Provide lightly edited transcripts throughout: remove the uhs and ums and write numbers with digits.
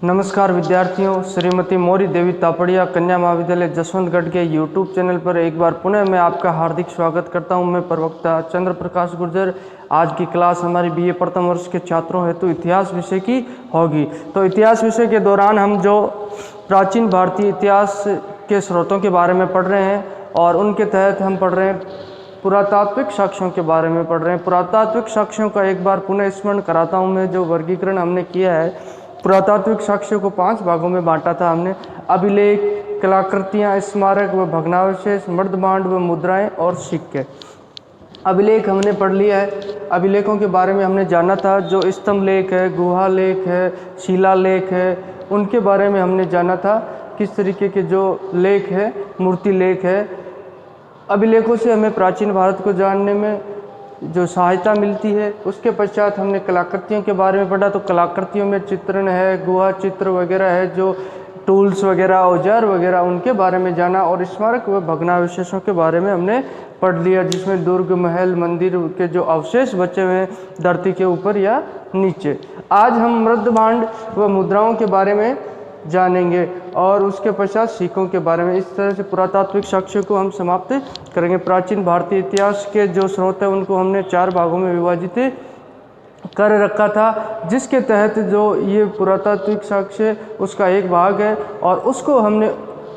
नमस्कार विद्यार्थियों, श्रीमती मौरी देवी तापड़िया कन्या महाविद्यालय जसवंतगढ़ के यूट्यूब चैनल पर एक बार पुनः मैं आपका हार्दिक स्वागत करता हूं। मैं प्रवक्ता चंद्र प्रकाश गुर्जर। आज की क्लास हमारी बीए प्रथम वर्ष के छात्रों हेतु इतिहास विषय की होगी। तो इतिहास विषय के दौरान हम जो प्राचीन भारतीय इतिहास के स्रोतों के बारे में पढ़ रहे हैं और उनके तहत हम पढ़ रहे हैं पुरातात्विक साक्ष्यों के बारे में पढ़ रहे हैं। पुरातात्विक साक्ष्यों का एक बार पुनः स्मरण कराता हूँ मैं। जो वर्गीकरण हमने किया है, पुरातात्विक साक्ष्यों को 5 भागों में बांटा था हमने। अभिलेख, कलाकृतियाँ, स्मारक व भग्नावशेष, मृदभांड व मुद्राएं और सिक्के। अभिलेख हमने पढ़ लिया है। अभिलेखों के बारे में हमने जाना था। जो स्तंभ लेख है, गुहा लेख है, शिला लेख है, उनके बारे में हमने जाना था। किस तरीके के जो लेख है, मूर्ति लेख है। अभिलेखों से हमें प्राचीन भारत को जानने में जो सहायता मिलती है। उसके पश्चात हमने कलाकृतियों के बारे में पढ़ा। तो कलाकृतियों में चित्रण है, गुहा चित्र वगैरह है, जो टूल्स वगैरह, औजार वगैरह, उनके बारे में जाना। और स्मारक व भग्नावशेषों के बारे में हमने पढ़ लिया, जिसमें दुर्ग, महल, मंदिर के जो अवशेष बचे हुए हैं धरती के ऊपर या नीचे। आज हम मृदभांड व मुद्राओं के बारे में जानेंगे और उसके पश्चात सिक्कों के बारे में। इस तरह से पुरातात्विक साक्ष्य को हम समाप्त करेंगे। प्राचीन भारतीय इतिहास के जो स्रोत है उनको हमने 4 भागों में विभाजित कर रखा था, जिसके तहत जो ये पुरातात्विक साक्ष्य उसका एक भाग है और उसको हमने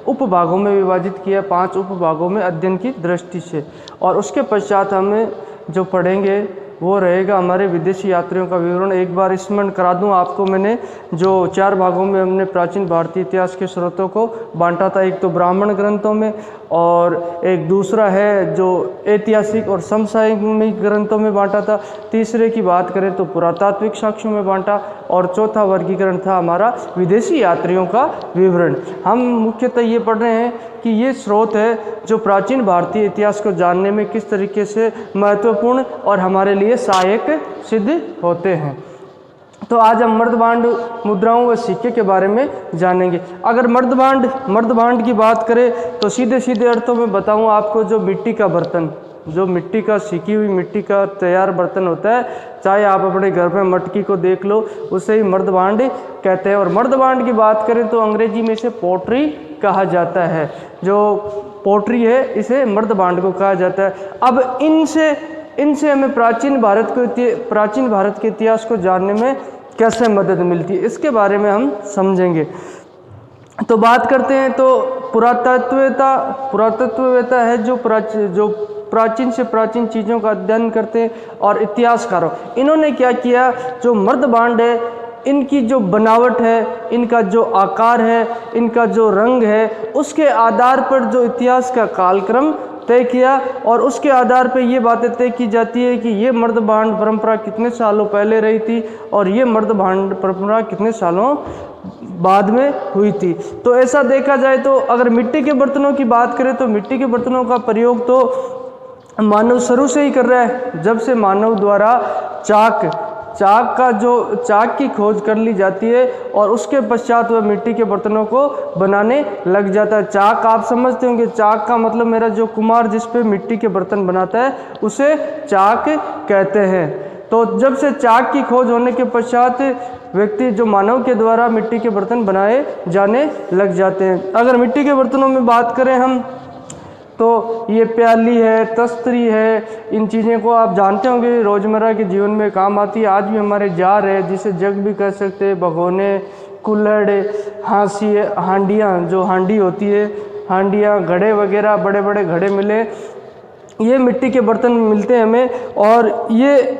उपभागों में विभाजित किया, 5 उपभागों में अध्ययन की दृष्टि से। और उसके पश्चात हमें जो पढ़ेंगे वो रहेगा हमारे विदेशी यात्रियों का विवरण। एक बार स्मरण करा दूं आपको, मैंने जो 4 भागों में हमने प्राचीन भारतीय इतिहास के स्रोतों को बांटा था। एक तो ब्राह्मण ग्रंथों में, और एक दूसरा है जो ऐतिहासिक और समसामयिक ग्रंथों में बांटा था। तीसरे की बात करें तो पुरातात्विक साक्ष्यों में बांटा। और चौथा वर्गीकरण था हमारा विदेशी यात्रियों का विवरण। हम मुख्यतः ये पढ़ रहे हैं कि ये स्रोत है जो प्राचीन भारतीय इतिहास को जानने में किस तरीके से महत्वपूर्ण और हमारे लिए सहायक सिद्ध होते हैं। तो आज हम मृदभांड, मुद्राओं व सिक्के के बारे में जानेंगे। अगर मृदभांड की बात करें तो सीधे सीधे अर्थों में बताऊं आपको, जो मिट्टी का बर्तन, जो मिट्टी का सीखी हुई मिट्टी का तैयार बर्तन होता है, चाहे आप अपने घर में मटकी को देख लो, उसे ही मृदभांड कहते हैं। और मृदभांड की बात करें तो अंग्रेजी में इसे पोट्री कहा जाता है। जो पोट्री है इसे मृदभांड को कहा जाता है। अब इनसे हमें प्राचीन भारत के इतिहास को जानने में कैसे मदद मिलती है, इसके बारे में हम समझेंगे। तो बात करते हैं तो पुरातत्ववेता है जो प्राचीन से प्राचीन चीज़ों का अध्ययन करते हैं। और इतिहासकारों, इन्होंने क्या किया, जो मृदभांड है इनकी जो बनावट है, इनका जो आकार है, इनका जो रंग है, उसके आधार पर जो इतिहास का कालक्रम तय किया। और उसके आधार पर ये बातें तय की जाती है कि ये मृदभांड परंपरा कितने सालों पहले रही थी और ये मृदभांड परंपरा कितने सालों बाद में हुई थी। तो ऐसा देखा जाए तो अगर मिट्टी के बर्तनों की बात करें तो मिट्टी के बर्तनों का प्रयोग तो मानव शुरू से ही कर रहा है। जब से मानव द्वारा चाक की खोज कर ली जाती है और उसके पश्चात वह मिट्टी के बर्तनों को बनाने लग जाता है। चाक आप समझते होंगे, चाक का मतलब मेरा जो कुम्हार जिस पे मिट्टी के बर्तन बनाता है उसे चाक कहते हैं। तो जब से चाक की खोज होने के पश्चात व्यक्ति जो मानव के द्वारा मिट्टी के बर्तन बनाए जाने लग जाते हैं। अगर मिट्टी के बर्तनों में बात करें हम तो ये प्याली है, तस्तरी है, इन चीज़ों को आप जानते होंगे रोज़मर्रा के जीवन में काम आती है। आज भी हमारे जार है, जिसे जग भी कह सकते हैं, भगोने, कुल्हड़, हांडियाँ, जो हांडी होती है, हांडियाँ, घड़े वगैरह, बड़े बड़े घड़े मिले, ये मिट्टी के बर्तन मिलते हैं हमें। और ये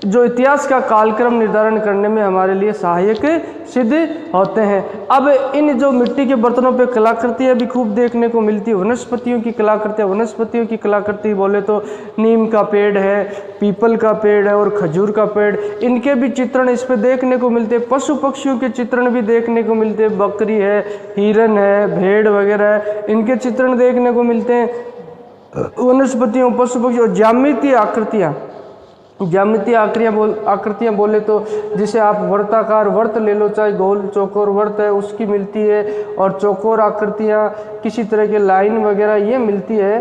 जो इतिहास का कालक्रम निर्धारण करने में हमारे लिए सहायक सिद्ध होते हैं। अब इन जो मिट्टी के बर्तनों पे कलाकृतियाँ भी खूब देखने को मिलती है। वनस्पतियों की कलाकृति बोले तो नीम का पेड़ है, पीपल का पेड़ है और खजूर का पेड़, इनके भी चित्रण इस पे देखने को मिलते हैं। पशु पक्षियों के चित्रण भी देखने को मिलते हैं। बकरी है, हिरन है, भेड़ वगैरह है, इनके चित्रण देखने को मिलते हैं। वनस्पतियों, पशु पक्षी और ज्यामितीय आकृतियाँ बोले तो जिसे आप वर्ताकार वर्त ले लो, चाहे गोल चौकोर वर्त है उसकी मिलती है, और चौकोर आकृतियाँ किसी तरह के लाइन वगैरह ये मिलती है,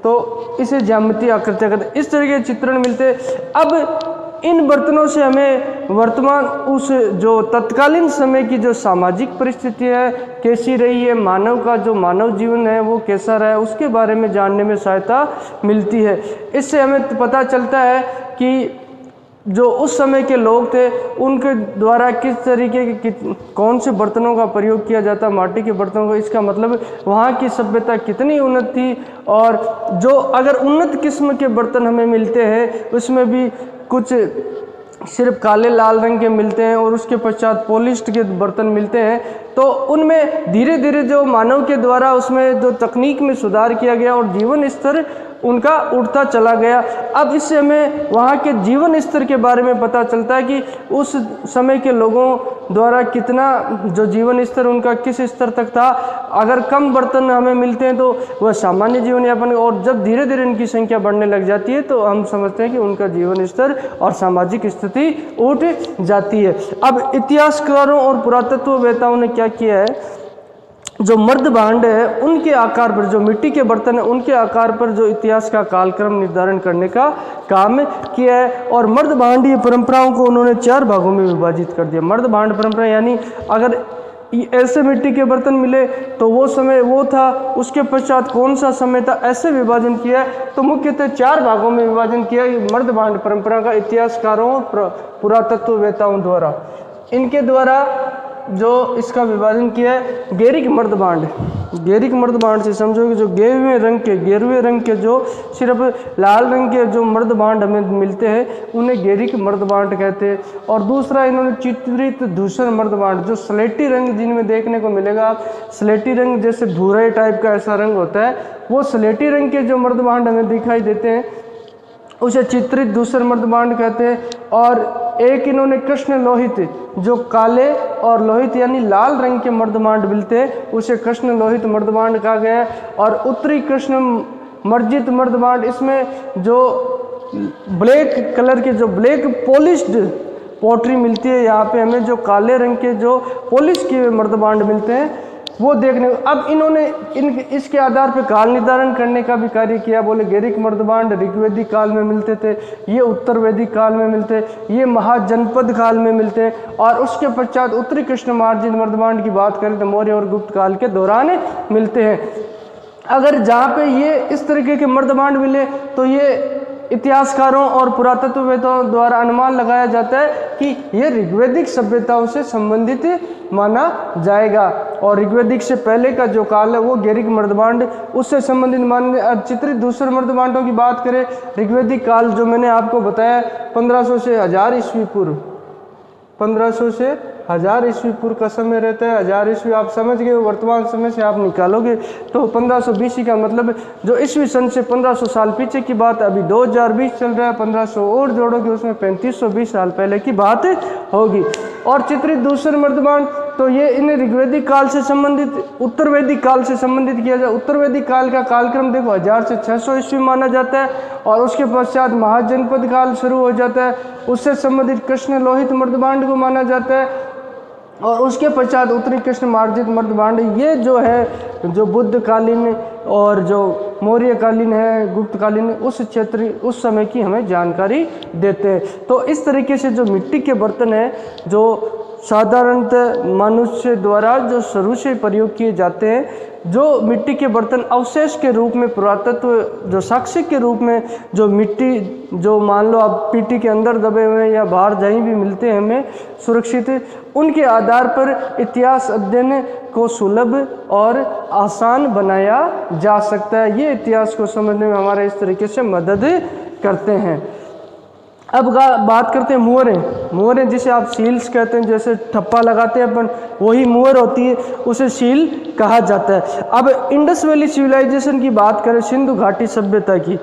तो इसे ज्यामितीय आकृतियाँ कहते हैं। इस तरह के चित्रण मिलते हैं। अब इन बर्तनों से हमें वर्तमान उस जो तत्कालीन समय की जो सामाजिक परिस्थिति है कैसी रही है, मानव का जो मानव जीवन है वो कैसा रहा है, उसके बारे में जानने में सहायता मिलती है। इससे हमें पता चलता है कि जो उस समय के लोग थे उनके द्वारा किस तरीके के कौन से बर्तनों का प्रयोग किया जाता, माटी के बर्तनों का। इसका मतलब वहाँ की सभ्यता कितनी उन्नत थी। और जो अगर उन्नत किस्म के बर्तन हमें मिलते हैं उसमें भी कुछ सिर्फ काले लाल रंग के मिलते हैं और उसके पश्चात पॉलिश्ड के बर्तन मिलते हैं, तो उनमें धीरे धीरे जो मानव के द्वारा उसमें जो तकनीक में सुधार किया गया और जीवन स्तर उनका उठता चला गया। अब इससे हमें वहाँ के जीवन स्तर के बारे में पता चलता है कि उस समय के लोगों द्वारा कितना जो जीवन स्तर उनका किस स्तर तक था। अगर कम बर्तन हमें मिलते हैं तो वह सामान्य जीवन यापन, और जब धीरे धीरे इनकी संख्या बढ़ने लग जाती है तो हम समझते हैं कि उनका जीवन स्तर और सामाजिक स्थिति उठ जाती है। अब इतिहासकारों और पुरातत्ववेताओं ने क्या किया है, जो मर्द भांड है उनके आकार पर, जो मिट्टी के बर्तन है उनके आकार पर जो इतिहास का कालक्रम निर्धारण करने का काम किया है। और मर्द भांडीय परंपराओं को उन्होंने 4 भागों में विभाजित कर दिया। मर्द भांड परंपरा यानी अगर ऐसे मिट्टी के बर्तन मिले तो वो समय वो था, उसके पश्चात कौन सा समय था, ऐसे विभाजन किया है। तो मुख्यतः 4 भागों में विभाजन किया मर्द भांड परंपरा का इतिहासकारों और पुरातत्ववेताओं द्वारा। इनके द्वारा जो इसका विभाजन किया है गेरिक मर्द भांड। गेरिक मर्द भांड से समझो कि जो गेरुए रंग के जो सिर्फ लाल रंग के जो मर्द भांड हमें मिलते हैं उन्हें गेरिक मर्द भांड कहते हैं। और दूसरा इन्होंने चित्रित धूसर मर्द भांड, जो स्लेटी रंग जिनमें देखने को मिलेगा, स्लेटी रंग जैसे भूरे टाइप का ऐसा रंग होता है, वो स्लेटी रंग के जो मर्द भांड हमें दिखाई देते हैं उसे चित्रित धूसर मर्द भांड कहते हैं। और एक इन्होंने कृष्ण लोहित, जो काले और लोहित यानी लाल रंग के मर्द भांड मिलते हैं उसे कृष्ण लोहित मर्द भांड कहा गया है। और उत्तरी कृष्ण मर्जित मर्द भांड, इसमें जो ब्लैक कलर के जो ब्लैक पॉलिश्ड पोट्री मिलती है, यहाँ पे हमें जो काले रंग के जो पॉलिश किए मर्द भांड मिलते हैं वो देखने को। अब इन्होंने इसके आधार पर काल निर्धारण करने का भी कार्य किया। बोले गेरिक मर्द भांड ऋग्वेदिक काल में मिलते थे, ये उत्तर वैदिक काल में मिलते, ये महाजनपद काल में मिलते, और उसके पश्चात उत्तरी कृष्ण मार्जित मर्द भांड की बात करें तो मौर्य और गुप्त काल के दौरान मिलते हैं। अगर जहाँ पे ये इस तरीके के मर्द भांड मिले तो ये इतिहासकारों और पुरातत्ववेताओं द्वारा अनुमान लगाया जाता है कि यह ऋग्वेदिक सभ्यताओं से संबंधित माना जाएगा। और ऋग्वेदिक से पहले का जो काल है वो गेरिक मर्दभांड उससे संबंधित मान। चित्रित दूसरे मर्दभांडों की बात करें, ऋग्वेदिक काल जो मैंने आपको बताया 1500 से 1000 ईस्वी पूर्व, 1500 से 1000 ईस्वी पूर्व का समय रहता है। 1000 ईस्वी आप समझ गए, वर्तमान समय से आप निकालोगे तो 1520 का मतलब जो ईस्वी सन से 1500 साल पीछे की बात, अभी 2020 चल रहा है, 1500 और जोड़ोगे उसमें 3520 साल पहले की बात होगी। और चित्रित दूसरे मर्दभांड तो ये इन्हें ऋग्वेदिक काल से संबंधित, उत्तर वैदिक काल से संबंधित किया जाए। उत्तर वैदिक काल का कालक्रम देखो 1000 से 600 ईस्वी माना जाता है, और उसके पश्चात महाजनपद काल शुरू हो जाता है, उससे संबंधित कृष्ण लोहित मर्दभांड को माना जाता है, और उसके पश्चात उत्तरी कृष्ण मार्जित मर्दभांड। ये जो है जो बुद्ध कालीन और जो मौर्य कालीन है, गुप्त कालीन, उस क्षेत्र उस समय की हमें जानकारी देते हैं। तो इस तरीके से जो मिट्टी के बर्तन है जो साधारणतः मनुष्य द्वारा जो शुरू से प्रयोग किए जाते हैं, जो मिट्टी के बर्तन अवशेष के रूप में, पुरातत्व जो साक्ष्य के रूप में, जो मिट्टी जो मान लो आप पीटी के अंदर दबे हुए या बाहर जहीं भी मिलते हैं हमें सुरक्षित, उनके आधार पर इतिहास अध्ययन को सुलभ और आसान बनाया जा सकता है। ये इतिहास को समझने में हमारा इस तरीके से मदद करते हैं। अब बात करते हैं मुहरें। मुहरें जिसे आप सील्स कहते हैं, जैसे ठप्पा लगाते हैं अपन, वही मुहर होती है, उसे सील कहा जाता है। अब इंडस वैली सिविलाइजेशन की बात करें, सिंधु घाटी सभ्यता की,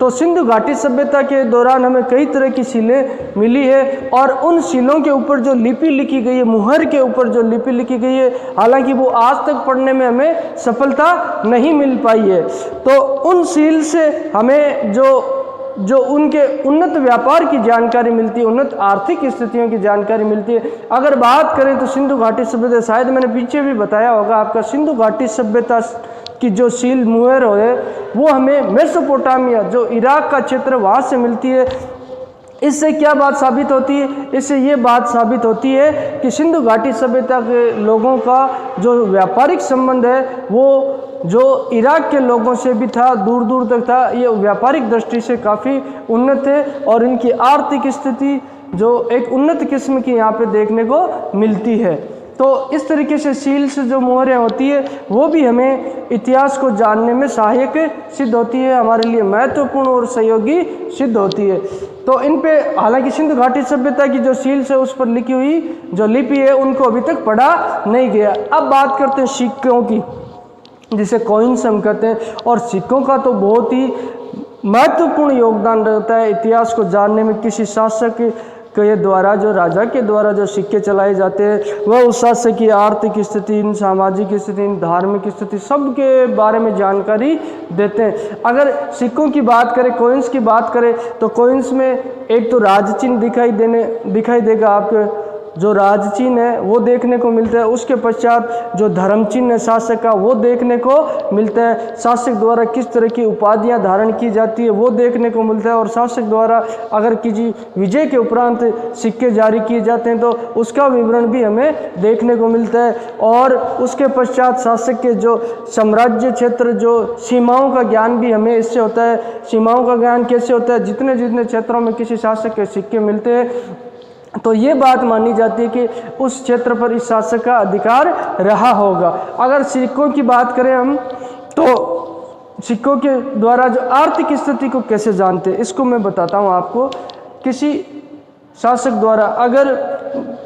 तो सिंधु घाटी सभ्यता के दौरान हमें कई तरह की सीलें मिली है, और उन सीलों के ऊपर जो लिपि लिखी गई है, मुहर के ऊपर जो लिपि लिखी गई है, हालांकि वो आज तक पढ़ने में हमें सफलता नहीं मिल पाई है। तो उन सील से हमें जो उनके उन्नत व्यापार की जानकारी मिलती है, उन्नत आर्थिक स्थितियों की जानकारी मिलती है। अगर बात करें तो सिंधु घाटी सभ्यता, शायद मैंने पीछे भी बताया होगा आपका, सिंधु घाटी सभ्यता की जो सील मुहर है वो हमें मेसोपोटामिया, जो इराक का क्षेत्र, वहाँ से मिलती है। इससे क्या बात साबित होती है? इससे ये बात साबित होती है कि सिंधु घाटी सभ्यता के लोगों का जो व्यापारिक संबंध है वो जो इराक के लोगों से भी था, दूर दूर तक था। ये व्यापारिक दृष्टि से काफ़ी उन्नत है और इनकी आर्थिक स्थिति जो एक उन्नत किस्म की यहाँ पे देखने को मिलती है। तो इस तरीके से सील से जो मोहरें होती है वो भी हमें इतिहास को जानने में सहायक सिद्ध होती है, हमारे लिए महत्वपूर्ण और सहयोगी सिद्ध होती है। तो इन पे हालांकि सिंधु घाटी सभ्यता की जो सील्स है उस पर लिखी हुई जो लिपि है उनको अभी तक पढ़ा नहीं गया। अब बात करते हैं सिक्कों की, जिसे कॉइन्स हम कहते हैं। और सिक्कों का तो बहुत ही महत्वपूर्ण योगदान रहता है इतिहास को जानने में। किसी शासक के द्वारा, जो राजा के द्वारा जो सिक्के चलाए जाते हैं, वह उस शासक की आर्थिक स्थिति, सामाजिक स्थिति, धार्मिक स्थिति सब के बारे में जानकारी देते हैं। अगर सिक्कों की बात करें, कॉइन्स की बात करें, तो कॉइन्स में एक तो राज चिन्ह दिखाई देगा आपके, जो राज चिन्ह है वो देखने को मिलता है। उसके पश्चात जो धर्म चिन्ह है शासक का वो देखने को मिलता है। शासक द्वारा किस तरह की उपाधियां धारण की जाती है वो देखने को मिलता है। और शासक द्वारा अगर किसी विजय के उपरांत सिक्के जारी किए जाते हैं तो उसका विवरण भी हमें देखने को मिलता है। और उसके पश्चात शासक के जो साम्राज्य क्षेत्र, जो सीमाओं का ज्ञान भी हमें इससे होता है। सीमाओं का ज्ञान कैसे होता है? जितने जितने क्षेत्रों में किसी शासक के सिक्के मिलते हैं तो ये बात मानी जाती है कि उस क्षेत्र पर इस शासक का अधिकार रहा होगा। अगर सिक्कों की बात करें हम, तो सिक्कों के द्वारा जो आर्थिक स्थिति को कैसे जानते हैं इसको मैं बताता हूँ आपको। किसी शासक द्वारा, अगर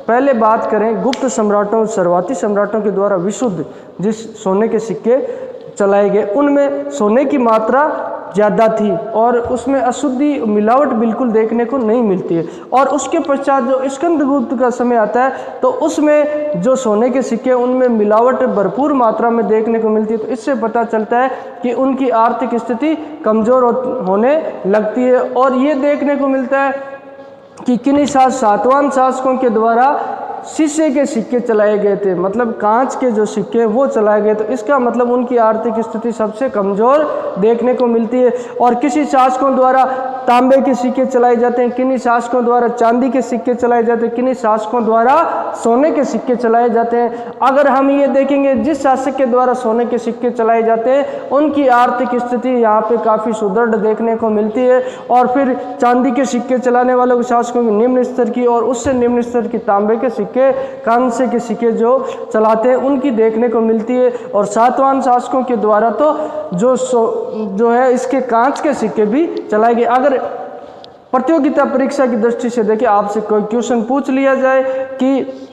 पहले बात करें गुप्त सम्राटों, शुरुआती सम्राटों के द्वारा विशुद्ध जिस सोने के सिक्के चलाए गए उनमें सोने की मात्रा ज़्यादा थी और उसमें अशुद्धि, मिलावट बिल्कुल देखने को नहीं मिलती है। और उसके पश्चात जो स्कंदगुप्त का समय आता है तो उसमें जो सोने के सिक्के उनमें मिलावट भरपूर मात्रा में देखने को मिलती है। तो इससे पता चलता है कि उनकी आर्थिक स्थिति कमज़ोर होने लगती है। और ये देखने को मिलता है कि किन्हीं सातवाहन शासकों के द्वारा शीशे के सिक्के चलाए गए थे, मतलब कांच के जो सिक्के वो चलाए गए। तो इसका मतलब उनकी आर्थिक स्थिति सबसे कमज़ोर देखने को मिलती है। और किसी शासकों द्वारा तांबे के सिक्के चलाए जाते हैं, किन्हीं शासकों द्वारा चांदी के सिक्के चलाए जाते हैं, किन्हीं शासकों द्वारा सोने के सिक्के चलाए जाते हैं। अगर हम ये देखेंगे जिस शासक के द्वारा सोने के सिक्के चलाए जाते हैं उनकी आर्थिक स्थिति यहाँ पे काफ़ी सुदृढ़ देखने को मिलती है। और फिर चांदी के सिक्के चलाने वालों शासकों की निम्न स्तर की और उससे निम्न स्तर की तांबे के सिक्के, कांसे के सिक्के जो चलाते हैं उनकी देखने को मिलती है। और सातवाहन शासकों के द्वारा तो जो है इसके कांच के सिक्के भी चलाए गए। अगर प्रतियोगिता परीक्षा की दृष्टि से देखिए, आपसे कोई क्वेश्चन पूछ लिया जाए कि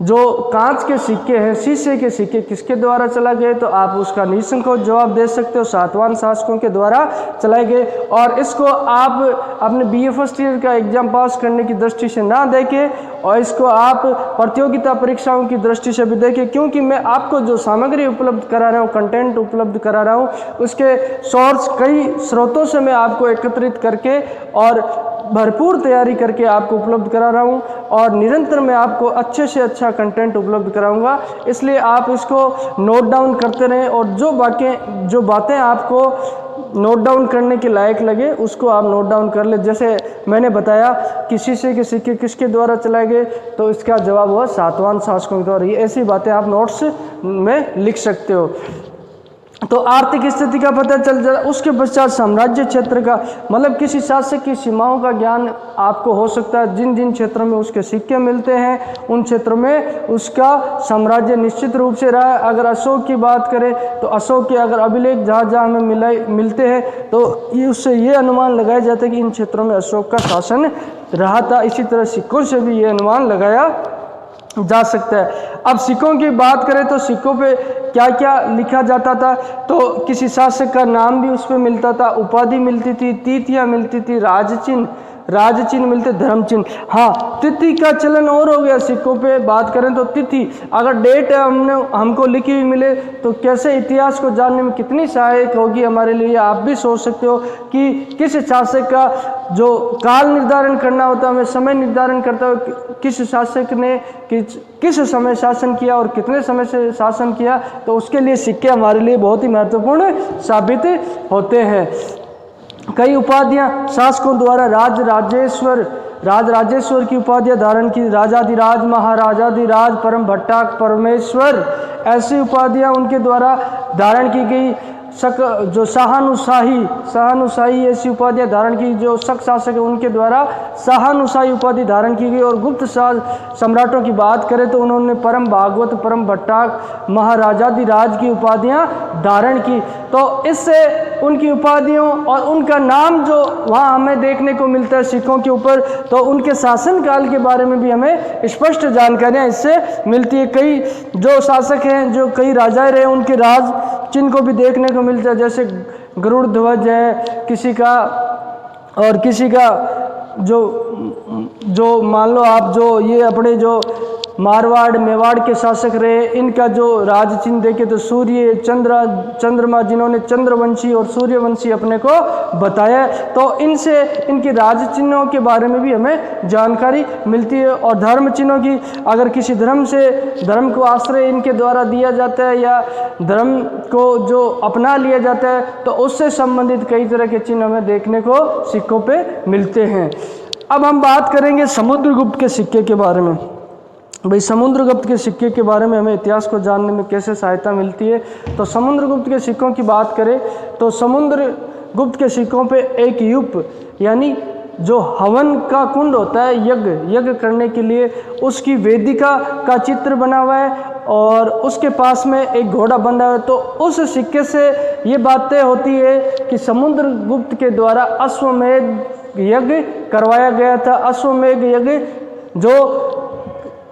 जो कांच के सिक्के हैं, शीशे के सिक्के किसके द्वारा चला गए, तो आप उसका निसंकोच जवाब दे सकते हो, सातवाहन शासकों के द्वारा चलाए गए। और इसको आप अपने बीए फर्स्ट ईयर का एग्जाम पास करने की दृष्टि से ना देखें और इसको आप प्रतियोगिता परीक्षाओं की दृष्टि से भी देखें, क्योंकि मैं आपको जो सामग्री उपलब्ध करा रहा हूँ, कंटेंट उपलब्ध करा रहा हूँ, उसके सोर्स कई स्रोतों से मैं आपको एकत्रित करके और भरपूर तैयारी करके आपको उपलब्ध करा रहा हूँ। और निरंतर मैं आपको अच्छे से अच्छा कंटेंट उपलब्ध कराऊंगा, इसलिए आप इसको नोट डाउन करते रहें। और जो बातें आपको नोट डाउन करने के लायक लगे उसको आप नोट डाउन कर ले। जैसे मैंने बताया कि शीशे के सिक्के किसके द्वारा चलाए गए, तो इसका जवाब हुआ सातवाहन शासकों के द्वारा। ये ऐसी बातें आप नोट्स में लिख सकते हो। तो आर्थिक स्थिति का पता चल जाए। उसके पश्चात साम्राज्य क्षेत्र का, मतलब किसी शासक की सीमाओं का ज्ञान आपको हो सकता है। जिन जिन क्षेत्रों में उसके सिक्के मिलते हैं उन क्षेत्रों में उसका साम्राज्य निश्चित रूप से रहा है। अगर अशोक की बात करें तो अशोक के अगर अभिलेख जहाँ जहाँ हमें मिलते हैं तो उससे ये अनुमान लगाया जाता है कि इन क्षेत्रों में अशोक का शासन रहा था। इसी तरह सिक्कों से भी ये अनुमान लगाया जा सकता है। अब सिक्कों की बात करें तो सिक्कों पे क्या क्या लिखा जाता था, तो किसी शासक का नाम भी उस पर मिलता था, उपाधि मिलती थी, तिथियां मिलती थी, राज चिन्ह मिलते, धर्म चिन्ह। हाँ, तिथि का चलन और हो गया। सिक्कों पे बात करें तो तिथि, अगर डेट हमको लिखी हुई मिले तो कैसे इतिहास को जानने में कितनी सहायक होगी हमारे लिए। आप भी सोच सकते हो कि किस शासक का जो काल निर्धारण करना होता है, हमें समय निर्धारण करता है, किस शासक ने किस समय शासन किया और कितने समय से शासन किया, तो उसके लिए सिक्के हमारे लिए बहुत ही महत्वपूर्ण साबित होते हैं। कई उपाधियां शासकों द्वारा राजराजेश्वर की उपाधियां धारण की, राजाधिराज, महाराजाधिराज, परम भट्टाक, परमेश्वर, ऐसी उपाधियां उनके द्वारा धारण की गई। जो शाहानुशाही ऐसी उपाधियां धारण की, जो शक शासक है उनके द्वारा शाहानुशाही उपाधि धारण की गई। और गुप्त सम्राटों की बात करें तो उन्होंने परम भागवत, परम भट्टाक, महाराजाधिराज की उपाधियां धारण की। तो इससे उनकी उपाधियों और उनका नाम जो वहाँ हमें देखने को मिलता है सिक्कों के ऊपर, तो उनके शासनकाल के बारे में भी हमें स्पष्ट जानकारियाँ इससे मिलती है। कई जो शासक हैं, जो कई राजाएं रहे, उनके राज चिन्ह को भी देखने को मिलता है, जैसे गरुड़ ध्वज है किसी का, और किसी का जो मान लो आप जो ये अपने जो मारवाड़ मेवाड़ के शासक रहे, इनका जो राज चिन्ह देखे तो सूर्य, चंद्रमा, जिन्होंने चंद्रवंशी और सूर्यवंशी अपने को बताया, तो इनसे इनके राज चिन्हों के बारे में भी हमें जानकारी मिलती है। और धर्म चिन्हों की, अगर किसी धर्म को आश्रय इनके द्वारा दिया जाता है या धर्म को जो अपना लिया जाता है, तो उससे संबंधित कई तरह के चिन्ह हमें देखने को सिक्कों पे मिलते हैं। अब हम बात करेंगे समुद्रगुप्त के सिक्के के बारे में। भाई समुद्रगुप्त के सिक्के के बारे में हमें इतिहास को जानने में कैसे सहायता मिलती है, तो समुद्रगुप्त के सिक्कों की बात करें तो समुद्रगुप्त के सिक्कों पे एक यूप यानी जो हवन का कुंड होता है, यज्ञ करने के लिए उसकी वेदिका का चित्र बना हुआ है और उसके पास में एक घोड़ा बंधा हुआ है। तो उस सिक्के से ये बातें होती है कि समुद्रगुप्त के द्वारा अश्वमेध यज्ञ करवाया गया था। अश्वमेध यज्ञ जो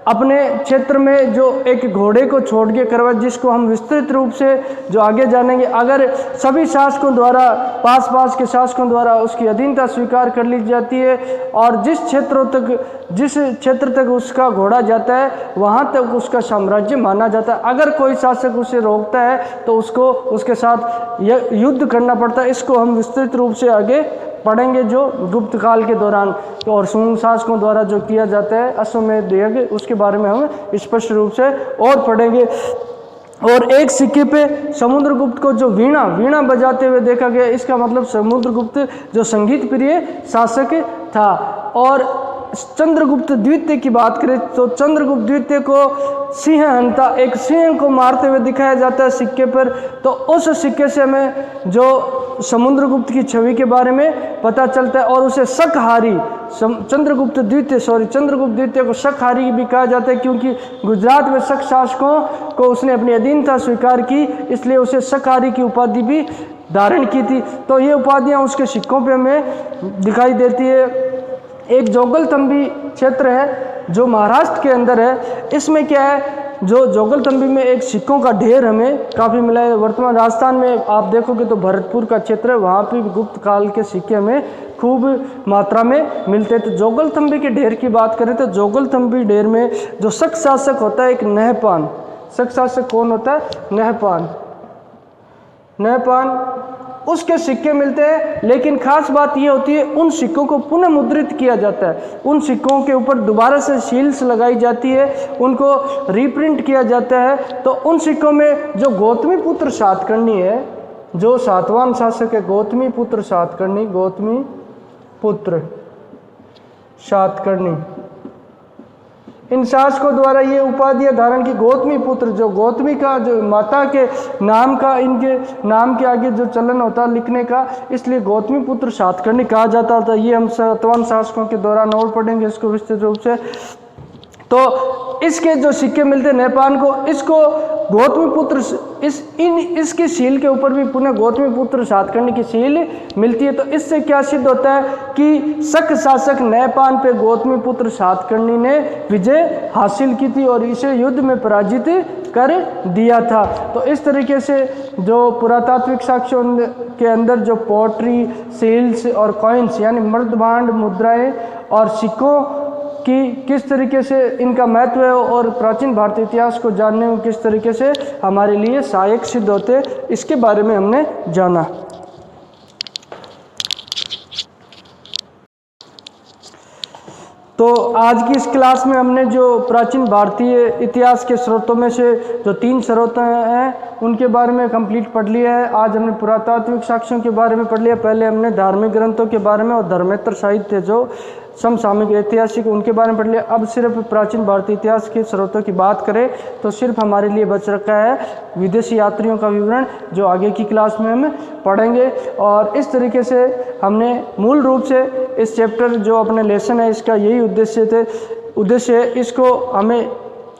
अपने क्षेत्र में जो एक घोड़े को छोड़ के करवा, जिसको हम विस्तृत रूप से जो आगे जानेंगे। अगर सभी शासकों द्वारा, पास के शासकों द्वारा उसकी अधीनता स्वीकार कर ली जाती है और जिस क्षेत्र तक उसका घोड़ा जाता है वहाँ तक उसका साम्राज्य माना जाता है। अगर कोई शासक उसे रोकता है तो उसको उसके साथ युद्ध करना पड़ता है। इसको हम विस्तृत रूप से आगे पढ़ेंगे जो गुप्त काल के दौरान और सुंग शासकों द्वारा जो किया जाता है अश्वमेध यज्ञ, उसके बारे में हम स्पष्ट रूप से और पढ़ेंगे। और एक सिक्के पे समुद्रगुप्त को जो वीणा बजाते हुए देखा गया, इसका मतलब समुद्रगुप्त जो संगीत प्रिय शासक था। और चंद्रगुप्त द्वितीय की बात करें तो चंद्रगुप्त द्वितीय को सिंहहंता, एक सिंह को मारते हुए दिखाया जाता है सिक्के पर। तो उस सिक्के से हमें जो समुद्रगुप्त की छवि के बारे में पता चलता है और उसे शकहारी, चंद्रगुप्त द्वितीय को शकहारी भी कहा जाता है, क्योंकि गुजरात में शक शासकों को उसने अपनी अधीनता स्वीकार की, इसलिए उसे शकहारी की उपाधि भी धारण की थी। तो ये उपाधियाँ उसके सिक्कों पे हमें दिखाई देती है। एक जोगलथंबी क्षेत्र है जो महाराष्ट्र के अंदर है। इसमें क्या है, जो जोगलथंबी में एक सिक्कों का ढेर हमें काफ़ी मिला है। वर्तमान राजस्थान में आप देखोगे तो भरतपुर का क्षेत्र है, वहाँ पे भी गुप्त काल के सिक्के हमें खूब मात्रा में मिलते हैं। तो जोगलथंबी के ढेर की बात करें तो जोगलथंबी ढेर में जो शक शासक होता है एक नहपान, शक शासक कौन होता है, नहपान, उसके सिक्के मिलते हैं। लेकिन खास बात ये होती है उन सिक्कों को पुनः मुद्रित किया जाता है, उन सिक्कों के ऊपर दोबारा से सील्स लगाई जाती है, उनको रीप्रिंट किया जाता है। तो उन सिक्कों में जो गौतमीपुत्र सातकर्णी है, जो सातवां शासक है गौतमीपुत्र सातकर्णी, इन शासकों द्वारा ये उपाधियां धारण की। गौतमीपुत्र, जो गौतमी का जो माता के नाम का, इनके नाम के आगे जो चलन होता है लिखने का, इसलिए गौतमीपुत्र सातकर्णी कहा जाता था। ये हम सातवां शासकों के दौरान और पढ़ेंगे इसको विस्तृत रूप से। तो इसके जो सिक्के मिलते हैं नेपाल को, इसको गौतमीपुत्र, इसकी सील के ऊपर भी पुनः गौतमीपुत्र सातकर्णी की सील मिलती है। तो इससे क्या सिद्ध होता है कि शक शासक नेपाल पे गौतमीपुत्र सातकर्णी ने विजय हासिल की थी और इसे युद्ध में पराजित कर दिया था। तो इस तरीके से जो पुरातात्विक साक्ष्यों के अंदर जो पोट्री, सील्स और कॉइन्स यानी मर्दभांड, मुद्राएं और सिक्कों कि किस तरीके से इनका महत्व है और प्राचीन भारतीय इतिहास को जानने में किस तरीके से हमारे लिए सहायक सिद्ध होते, इसके बारे में हमने जाना। तो आज की इस क्लास में हमने जो प्राचीन भारतीय इतिहास के स्रोतों में से जो 3 स्रोत हैं उनके बारे में कंप्लीट पढ़ लिया है। आज हमने पुरातात्विक साक्ष्यों के बारे में पढ़ लिया। पहले हमने धार्मिक ग्रंथों के बारे में और धर्मेतर साहित्य जो समसामयिक ऐतिहासिक उनके बारे में पढ़ लिया। अब सिर्फ प्राचीन भारतीय इतिहास के स्रोतों की बात करें तो सिर्फ हमारे लिए बच रखा है विदेशी यात्रियों का विवरण, जो आगे की क्लास में हम पढ़ेंगे। और इस तरीके से हमने मूल रूप से इस चैप्टर जो अपने लेसन है इसका यही उद्देश्य है। इसको हमें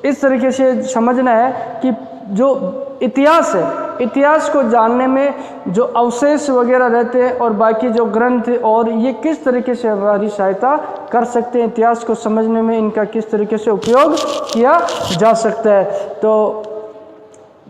इस तरीके से समझना है कि जो इतिहास है, इतिहास को जानने में जो अवशेष वगैरह रहते हैं और बाकी जो ग्रंथ और ये किस तरीके से हमारी सहायता कर सकते हैं, इतिहास को समझने में इनका किस तरीके से उपयोग किया जा सकता है। तो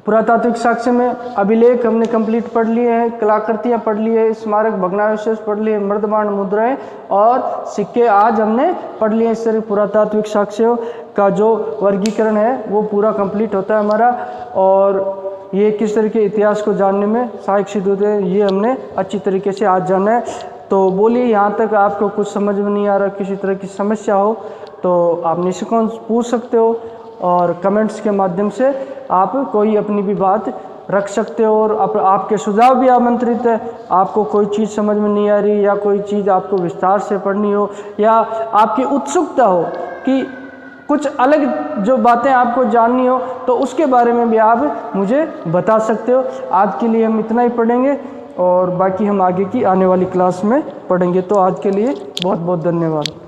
पुरातात्विक साक्ष्य में अभिलेख हमने कंप्लीट पढ़ लिए हैं, कलाकृतियाँ पढ़ ली है, स्मारक भग्नावशेष पढ़ लिए, मृदबाण मुद्राएं और सिक्के आज हमने पढ़ लिए। इस तरह पुरातात्विक साक्ष्यों का जो वर्गीकरण है वो पूरा कंप्लीट होता है हमारा, और ये किस तरह के इतिहास को जानने में सहायक सिद्ध होते हैं ये हमने अच्छी तरीके से आज जाना है। तो बोलिए, यहाँ तक आपको कुछ समझ में नहीं आ रहा, किसी तरह की समस्या हो तो आप निष्कंठ पूछ सकते हो और कमेंट्स के माध्यम से आप कोई अपनी भी बात रख सकते हो। और आपके सुझाव भी आमंत्रित है। आपको कोई चीज़ समझ में नहीं आ रही या कोई चीज़ आपको विस्तार से पढ़नी हो या आपकी उत्सुकता हो कि कुछ अलग जो बातें आपको जाननी हो तो उसके बारे में भी आप मुझे बता सकते हो। आज के लिए हम इतना ही पढ़ेंगे और बाकी हम आगे की आने वाली क्लास में पढ़ेंगे। तो आज के लिए बहुत बहुत धन्यवाद।